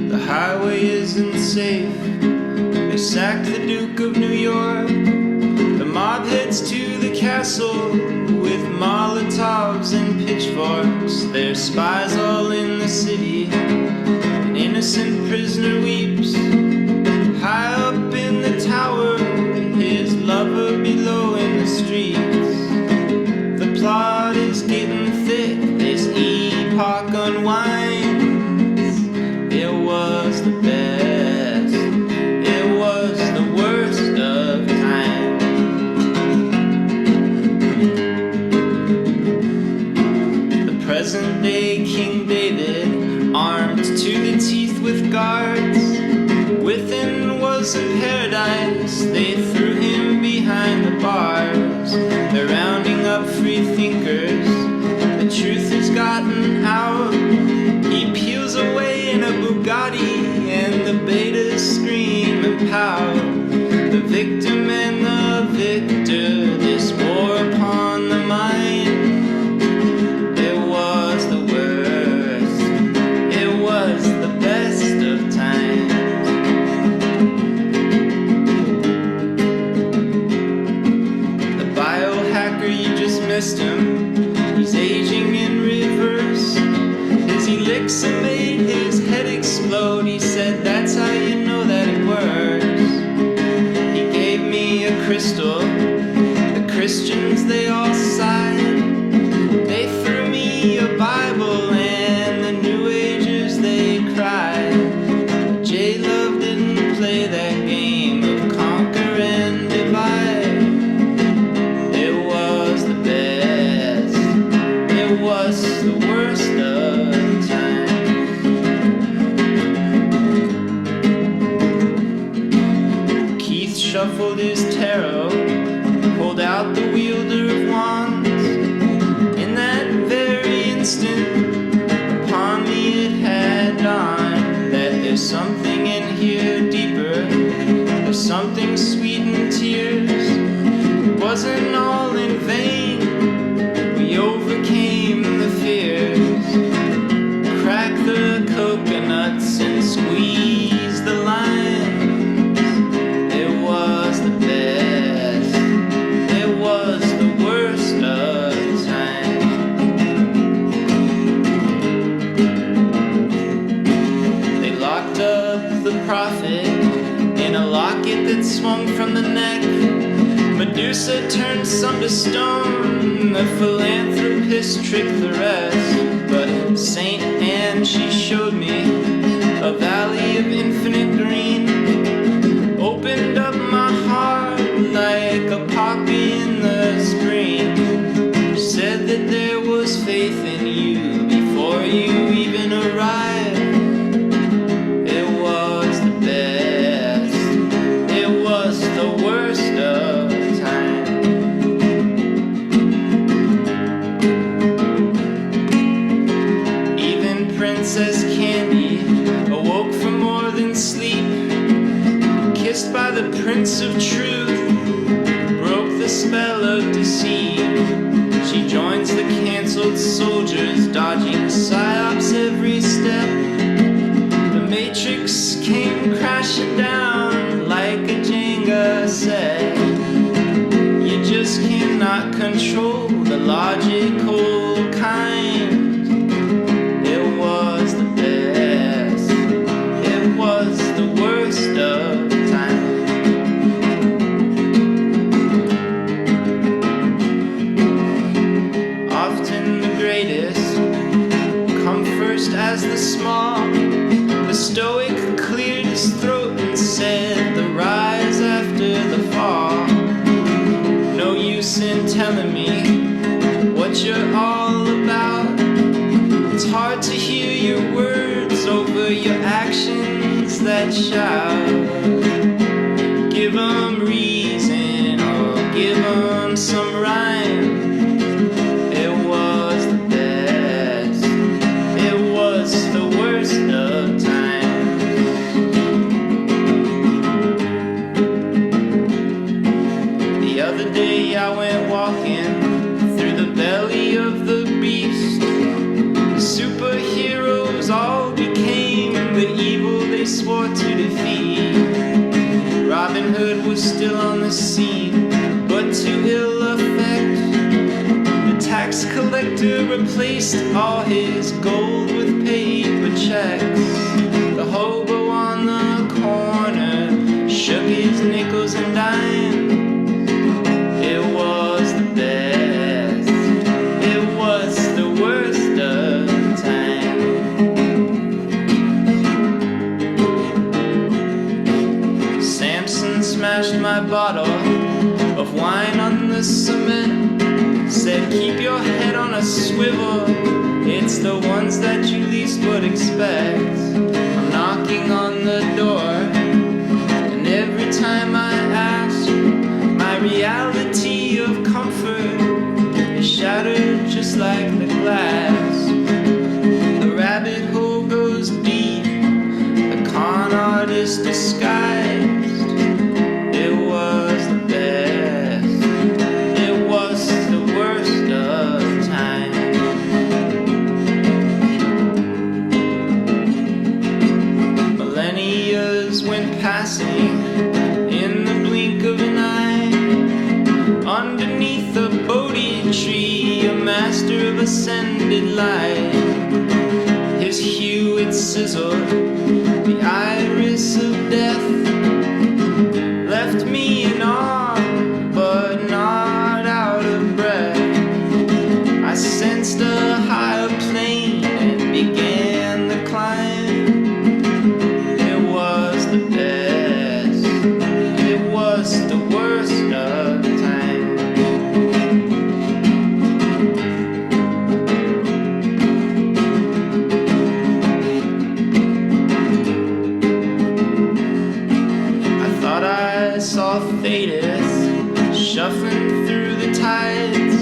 The highway isn't safe. They sacked the Duke of New York. The mob heads to the castle with Molotovs and pitchforks. There's spies all in the city. An innocent prisoner weeps. High up in the tower, his lover below in the streets. The plot is getting thick, this epoch unwinds. It was the best, it was the worst of times. The present day King David, armed to the teeth with guards. Within was a paradise, they threw him behind the bars. They're rounding up free thinkers, the truth has gotten out. He peels away in a Bugatti and the betas scream and pout. The victim and the victor, this war upon the mind. It was the worst, it was the best of times. The biohacker, you just missed him. He's aging in reverse. As he licks and made his head explode, he said, "That's how you know that it works." He gave me a crystal. The Christians, they all sighed. They threw me a Bible and the New Agers, they cried. J-Love didn't play that game of conquer and divide. It was the best, it was the worst of time. Keith shuffled his tarot, pulled out the wielder of wands. In that very instant, upon me it had dawned that there's something in here deeper. There's something sweet in tears. It wasn't all in vain. We overcame the fears. Crack the coconuts and squeeze the limes. It was the best, it was the worst of time. They locked up the prophet in a locket that swung from the neck. Medusa turned some to stone, the philanthropist tricked the rest. But Saint Anne, she showed me a valley of infinite green. Opened up my heart like a poppy in the spring. She said that there was faith in you before you even arrived. It was the best, it was the worst of time. Even Princess Candy awoke from more than sleep, kissed by the Prince of Truth, broke the spell of deceit. She joins the cancelled soldiers, dodging psyops every step. The Matrix came crashing down like a Jenga set. You just cannot control the logical kind. It was the best, it was the worst of time. Often the greatest come first as the small. The stoic cleared his throat and said, "The rise after the fall." No use in telling me what you're all about. It's hard to hear your words over your actions that shout. Give 'em reason or give 'em some rhyme. It was the best, it was the worst of time. to defeat. Robin Hood was still on the scene, but to ill effect. The tax collector replaced all his gold with paper checks. The hobo on the corner shook his nickels and dimes. It was the best, it was the worst of time. Samson smashed my bottle of wine on the cement. Said, keep your head on a swivel, it's the ones that you least would expect. I'm knocking on the door, and every time I ask, my reality of comfort is shattered just like the glass. The rabbit hole goes deep, the con artist disguised. It was the best, it was the worst of time. Millennia went passing in the blink of an eye. Underneath a Bodhi tree, a master of ascended light. His hue, it sizzled, the iris of death. Left me in awe, but not out of breath. I sensed a higher plane and began the climb. It was the best, it was the worst of time. I thought I saw Thetis shuffling through the tides.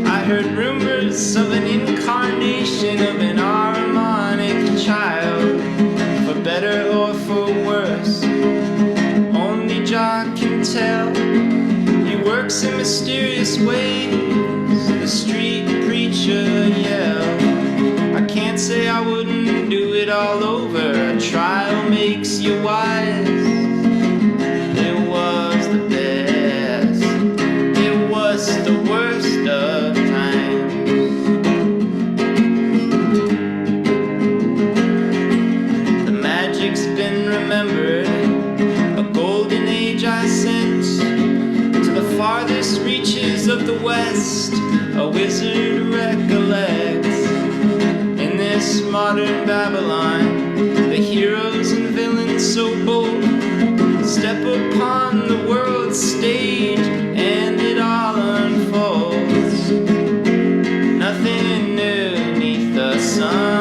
I heard rumors of an incarnation of an harmonic child. For better or for worse, only Jah can tell. He works in mysterious ways, the street preacher yelled. I can't say I wouldn't do it all over. A trial makes you wise. It was the best, it was the worst of times. The magic's been remembered, a golden age I sense. To the farthest reaches of the west, a wizard recollects. In this modern Babylon, the heroes and villains so bold step upon the world's stage, and it all unfolds. Nothing new 'neath the sun.